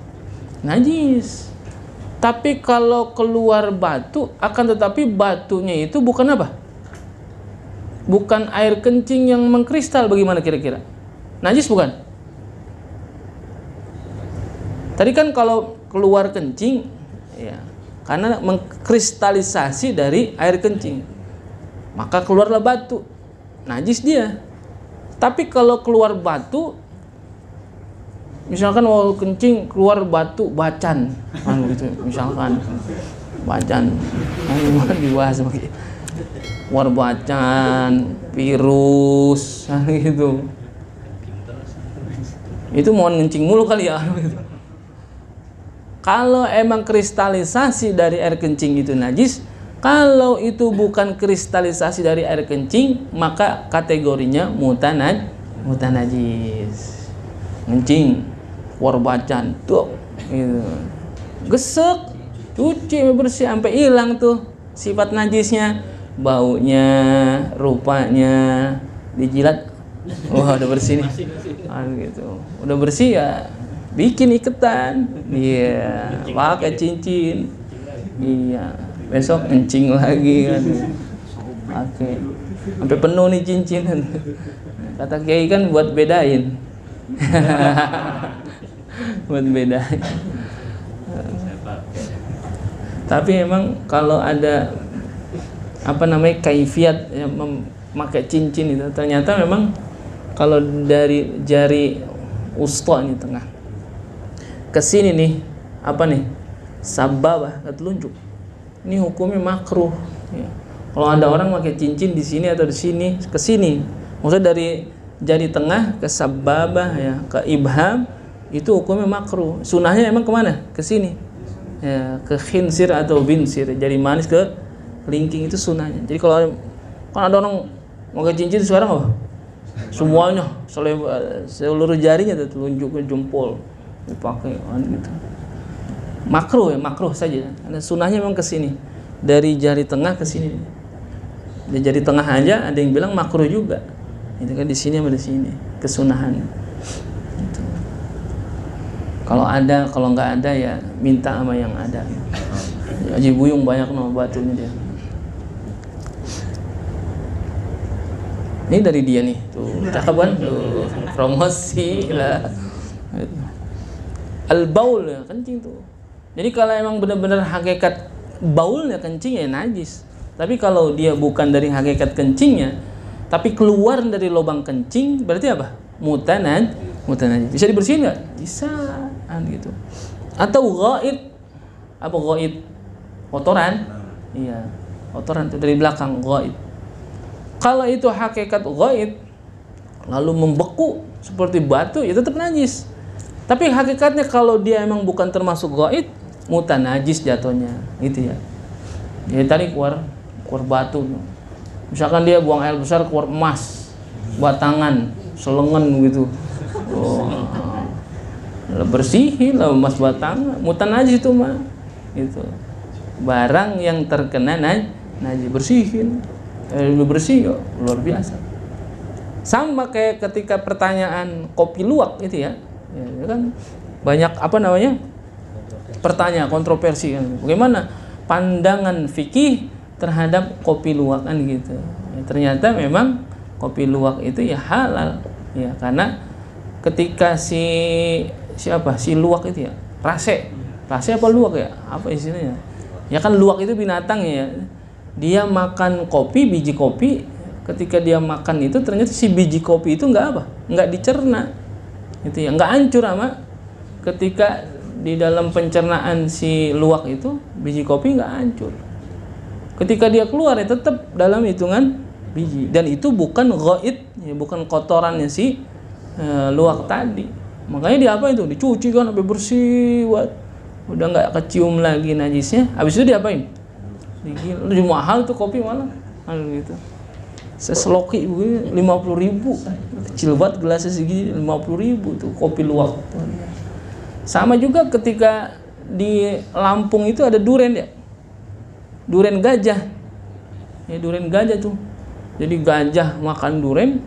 Najis. Tapi kalau keluar batu, akan tetapi batunya itu bukan apa? Bukan air kencing yang mengkristal, bagaimana kira-kira? Najis bukan? Tadi kan kalau keluar kencing, ya, karena mengkristalisasi dari air kencing, maka keluarlah batu, najis dia. Tapi kalau keluar batu, misalkan mau kencing keluar batu bacan, gitu, misalkan bacan, dibahas lagi, keluar bacan, virus, gitu. Itu mau kencing mulu kali ya. Kalau emang kristalisasi dari air kencing itu najis, kalau itu bukan kristalisasi dari air kencing, maka kategorinya mutanajis. Kencing, keluar bacan, tuh, gitu. Gesek, cuci bersih sampai hilang tuh sifat najisnya, baunya, rupanya, dijilat, wah udah bersih nih, gitu. Udah bersih ya, bikin iketan, iya, pakai cincin, iya, besok kencing lagi kan, oke, sampai penuh nih cincin, kata kiai kan buat bedain, buat bedain. Tapi emang kalau ada apa namanya kaifiat yang memakai cincin itu, ternyata memang kalau dari jari usta ini tengah ke sini nih, apa nih, sababah, telunjuk, ini hukumnya makruh ya. Kalau ada orang pakai cincin di sini atau di sini ke sini, maksudnya dari jari tengah ke sababah ya, ke ibham, itu hukumnya makruh. Sunahnya emang kemana? Ke sini ya, ke khinsir atau binsir, jari manis ke kelingking itu sunahnya. Jadi kalau kan ada orang pakai cincin sekarang apa? Semuanya seluruh jarinya tuh telunjuk ke jempol dipakai kan gitu. Makruh saja. Karena sunahnya memang ke sini. Dari jari tengah ke sini. Dari jari tengah aja ada yang bilang makruh juga. Itu kan di sini sama di sini kesunahan. Gitu. Kalau ada, kalau nggak ada ya minta sama yang ada. Haji Buyung banyak batunya dia. Ini dari dia nih, tuh cakep kan? Tuh, promosi lah. Al-baul ya, kencing tuh. Jadi kalau emang benar-benar hakikat baulnya kencing ya najis. Tapi kalau dia bukan dari hakikat kencingnya, tapi keluar dari lubang kencing, berarti apa? Mutanajis. Bisa dibersihin nggak? Bisa, gitu. Atau ghaid. Apa ghaid? Kotoran. Iya, kotoran tuh dari belakang ghaid. Kalau itu hakikat ghaid lalu membeku seperti batu ya tetap najis. Tapi hakikatnya kalau dia emang bukan termasuk ghaid, mutanajis jatuhnya, gitu ya. Jadi tadi keluar batu. Misalkan dia buang air besar keluar emas, batangan, selengen gitu. Oh, bersihin lah emas batangan, mutanajis itu mah. Itu barang yang terkena najis bersihin. Lebih bersih, luar biasa. Sama kayak ketika pertanyaan kopi luwak itu ya kan banyak pertanyaan kontroversi kan. Bagaimana pandangan fikih terhadap kopi luwak kan gitu. Ya, ternyata memang kopi luwak itu ya halal ya, karena ketika si luwak itu ya rase apa luwak ya apa istilahnya ya kan luwak itu binatang ya. Dia makan kopi, biji kopi, ketika dia makan itu ternyata si biji kopi itu nggak dicerna, gitu ya, nggak hancur sama ketika di dalam pencernaan si luwak itu biji kopi nggak hancur. Ketika dia keluar ya tetap dalam hitungan biji dan itu bukan ghaid, ya, bukan kotorannya si luwak tadi. Makanya dia dicuci kan sampai bersih, udah nggak kecium lagi najisnya. Habis itu diapain? Lebih mahal tuh kopi malah gitu. Seseloki begini 50.000, kecil banget gelasnya segini 50.000 tuh kopi luwak. Sama juga ketika di Lampung itu ada duren ya, duren gajah ya, duren gajah tuh. Jadi gajah makan duren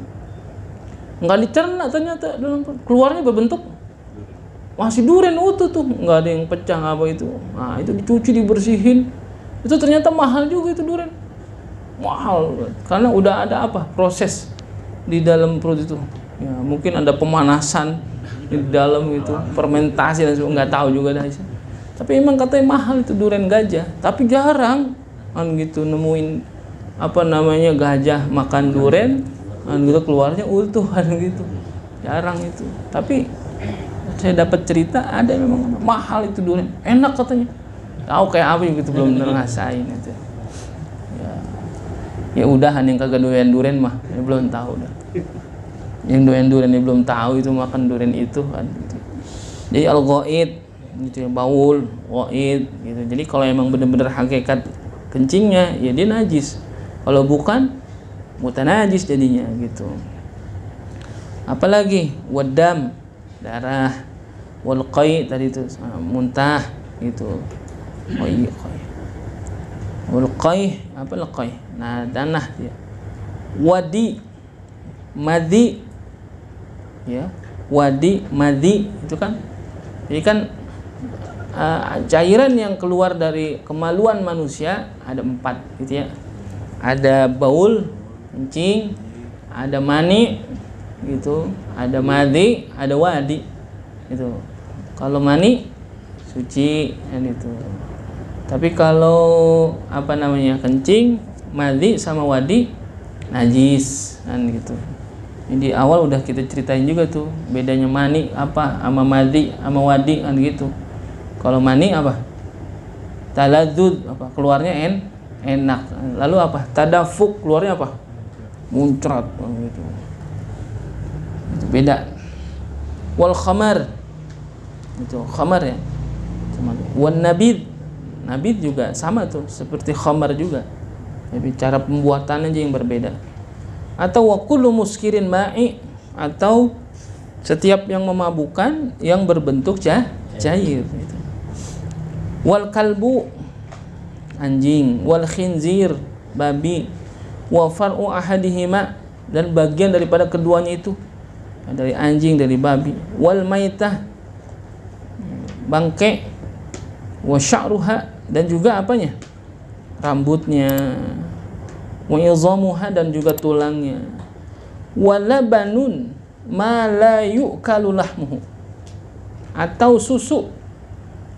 nggak dicerna, ternyata dalam keluarnya berbentuk masih duren utuh tuh, nggak ada yang pecah apa itu. Nah itu dicuci dibersihin. Itu ternyata mahal juga itu durian. Mahal karena udah ada proses di dalam perut itu. Ya, mungkin ada pemanasan di dalam itu, fermentasi dan nggak tahu juga dah. Tapi emang katanya mahal itu durian gajah. Tapi jarang kan gitu nemuin gajah makan durian kan gitu keluarnya utuh kan gitu. Jarang itu. Tapi saya dapat cerita ada memang mahal itu durian. Enak katanya. Tahu kayak apa gitu belum ngerasain itu. Ya udahan yang kagak doyan durian mah ya belum tahu dah. Yang doyan durian ini belum tahu itu makan durian itu kan gitu. Jadi al-ghaid gitu ya, baul, ghaid gitu. Jadi kalau emang benar-benar hakikat kencingnya ya dia najis. Kalau bukan mutanajis jadinya gitu. Apalagi wadam, darah, wal qai tadi itu muntah gitu. Oh iya, ulqai apa laqai? Nah, danah dia. Wadi, madhi, ya, wadi, madhi itu kan. Jadi kan cairan yang keluar dari kemaluan manusia ada 4 gitu ya. Ada baul, kencing, ada mani, gitu, ada madhi, ada wadi, itu. Kalau mani suci kan itu. Tapi kalau kencing, madhi sama wadi najis kan gitu. Jadi awal udah kita ceritain juga tuh bedanya mani sama madhi sama wadi kan gitu. Kalau mani taladzud keluarnya enak. Lalu tadafuk keluarnya muncrat gitu. Itu beda. Wal khamar itu khamar ya. Wan nabid juga sama tuh seperti khamar juga. Tapi cara pembuatannya aja yang berbeda. Atau wa kullu muskirin ma'i, atau setiap yang memabukkan yang berbentuk cair gitu. Wal kalbu, anjing, wal khinzir, babi, wa far'u ahadihima, dan bagian daripada keduanya itu, dari anjing, dari babi, wal maitah, bangke, wa sya'ruha, dan juga apanya, rambutnya, wa izamuha, dan juga tulangnya, wa labanun ma la yu'kalu lahmuhu, atau susu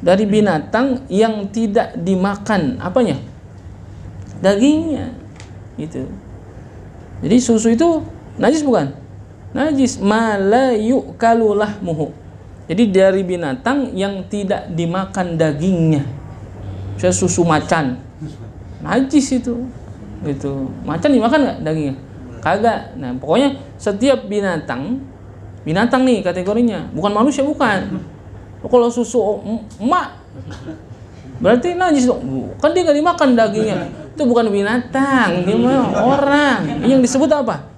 dari binatang yang tidak dimakan apanya, dagingnya gitu. Jadi susu itu najis bukan? Najis, ma la yu'kalu lahmuhu. Jadi dari binatang yang tidak dimakan dagingnya. Misalnya susu macan, najis itu. Gitu. Macan dimakan nggak dagingnya? Kagak. Nah, pokoknya setiap binatang nih kategorinya, bukan manusia, bukan. Kalau susu emak berarti najis dong. Kan dia nggak dimakan dagingnya. Itu bukan binatang, dia mah orang. Yang disebut apa?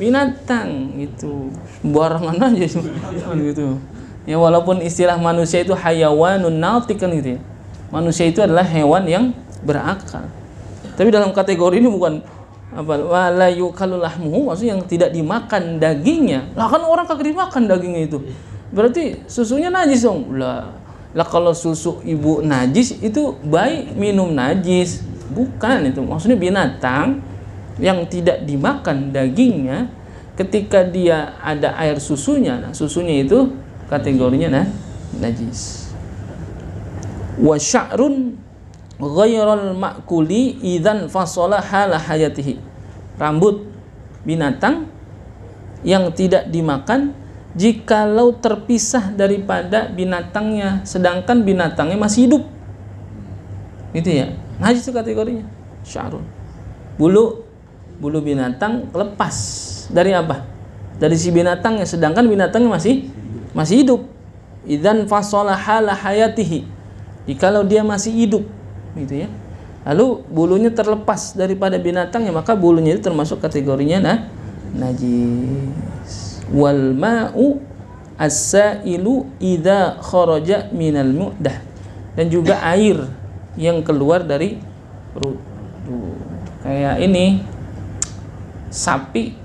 Binatang. Itu barangan aja gitu. Ya, walaupun istilah manusia itu hayawanun natik kan gitu ya. Manusia itu adalah hewan yang berakal. Tapi dalam kategori ini bukan apa, wala yukalu lahmuhu, maksudnya yang tidak dimakan dagingnya. Lah kan orang kagak dimakan dagingnya itu. Berarti susunya najis dong. Lah kalau susu ibu najis itu baik minum najis. Bukan itu. Maksudnya binatang yang tidak dimakan dagingnya, ketika dia ada air susunya, nah susunya itu kategorinya najis. Wa sya'run ghairal ma'kuli idzan fasala hala hayatihi. Rambut binatang yang tidak dimakan jikalau terpisah daripada binatangnya, sedangkan binatangnya masih hidup. Gitu ya. Najis itu kategorinya. Sya'run. Bulu binatang lepas dari apa? Dari si binatangnya, sedangkan binatangnya masih hidup. Idzan fasala hala hayatihi. Jikalau dia masih hidup, gitu ya. Lalu bulunya terlepas daripada binatangnya, maka bulunya itu termasuk kategorinya najis. Wal ma'u as-sa'ilu idza kharaja minal mu'dah, dan juga air yang keluar dari perut. Kayak ini sapi,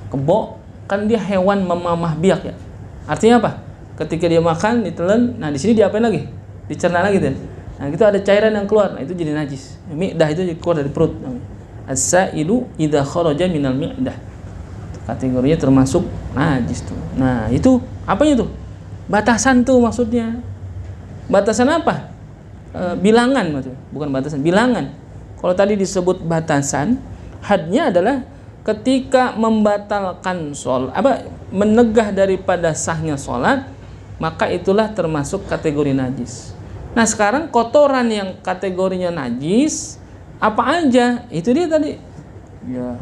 kebo, kan dia hewan memamah biak ya. Artinya apa? Ketika dia makan ditelan, nah di sini diapain lagi? Dicerna lagi kan. Nah, itu ada cairan yang keluar, nah itu jadi najis. Mi'dah itu keluar dari perut. As-sa'ilu idza kharaja minal mi'dah. Kategorinya termasuk najis tuh. Nah, itu apanya tuh? Batasan tuh maksudnya. Batasan apa? Bilangan maksudnya. Bukan batasan, bilangan. Kalau tadi disebut batasan, hadnya adalah ketika membatalkan menegah daripada sahnya sholat, maka itulah termasuk kategori najis. Nah, sekarang kotoran yang kategorinya najis apa aja? Itu dia tadi. Ya.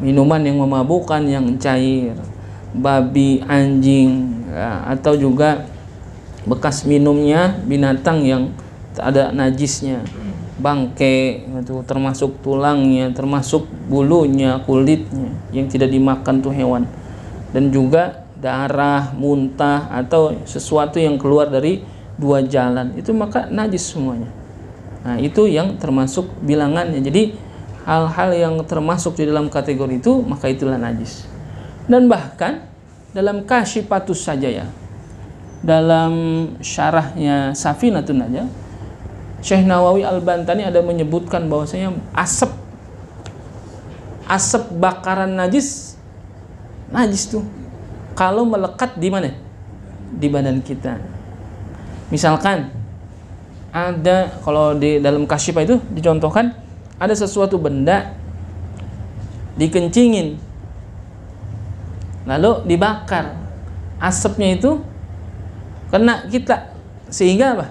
Minuman yang memabukkan, yang cair, babi, anjing, ya, atau juga bekas minumnya binatang yang ada najisnya, bangke, itu termasuk tulangnya, termasuk bulunya, kulitnya yang tidak dimakan tuh hewan, dan juga darah, muntah, atau sesuatu yang keluar dari dua jalan, itu maka najis semuanya. Nah, itu yang termasuk bilangannya. Jadi hal-hal yang termasuk di dalam kategori itu, maka itulah najis. Dan bahkan dalam Kashifatus Sajaya, dalam syarahnya Safinatun Najah, Syekh Nawawi Al-Bantani ada menyebutkan bahwasanya asap bakaran najis tuh kalau melekat di mana? Di badan kita. Misalkan ada, kalau di dalam Kasyifah itu dicontohkan ada sesuatu benda dikencingin lalu dibakar, asapnya itu kena kita sehingga apa?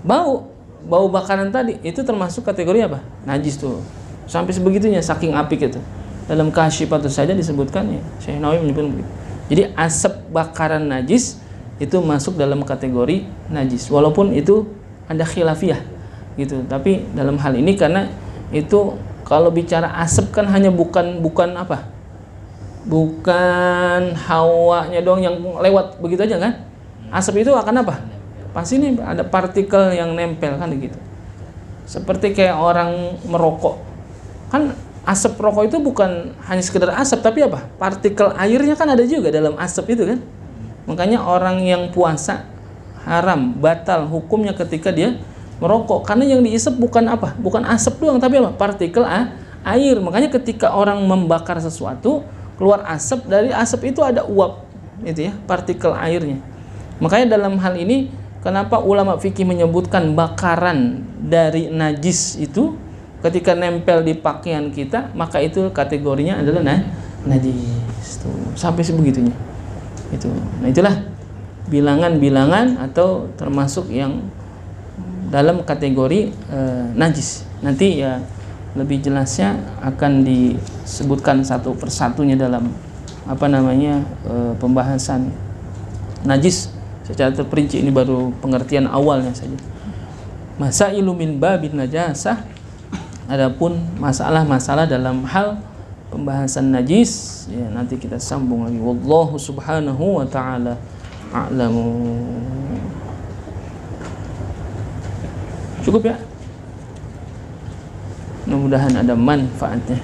Bau bakaran tadi itu termasuk kategori apa? Najis tuh. Sampai sebegitunya, saking apik itu. Dalam Kasyifatus saja disebutkan ya, Syekh Nawawi menyebutkan begitu. Jadi asap bakaran najis itu masuk dalam kategori najis, walaupun itu ada khilafiyah gitu. Tapi dalam hal ini karena itu kalau bicara asap kan hanya bukan apa? Bukan hawanya doang yang lewat begitu aja kan? Asap itu akan apa? Pasti ini ada partikel yang nempel kan gitu. Seperti kayak orang merokok. Kan asap rokok itu bukan hanya sekedar asap tapi apa? Partikel airnya kan ada juga dalam asap itu kan? Makanya orang yang puasa haram, batal hukumnya ketika dia merokok karena yang diisap bukan apa? Bukan asap doang tapi apa? Partikel air. Makanya ketika orang membakar sesuatu, keluar asap, dari asap itu ada uap itu ya, partikel airnya. Makanya dalam hal ini kenapa ulama fikih menyebutkan bakaran dari najis itu ketika nempel di pakaian kita, maka itu kategorinya adalah najis. Tuh, sampai sebegitunya. Itu. Nah, itulah bilangan-bilangan atau termasuk yang dalam kategori najis. Nanti ya lebih jelasnya akan disebutkan satu persatunya dalam pembahasan najis secara terperinci. Ini baru pengertian awalnya saja. Masailu min babin najasah, adapun masalah-masalah dalam hal pembahasan najis ya nanti kita sambung lagi. Wallahu subhanahu wa ta'ala a'lamu. Cukup ya? Mudah-mudahan ada manfaatnya.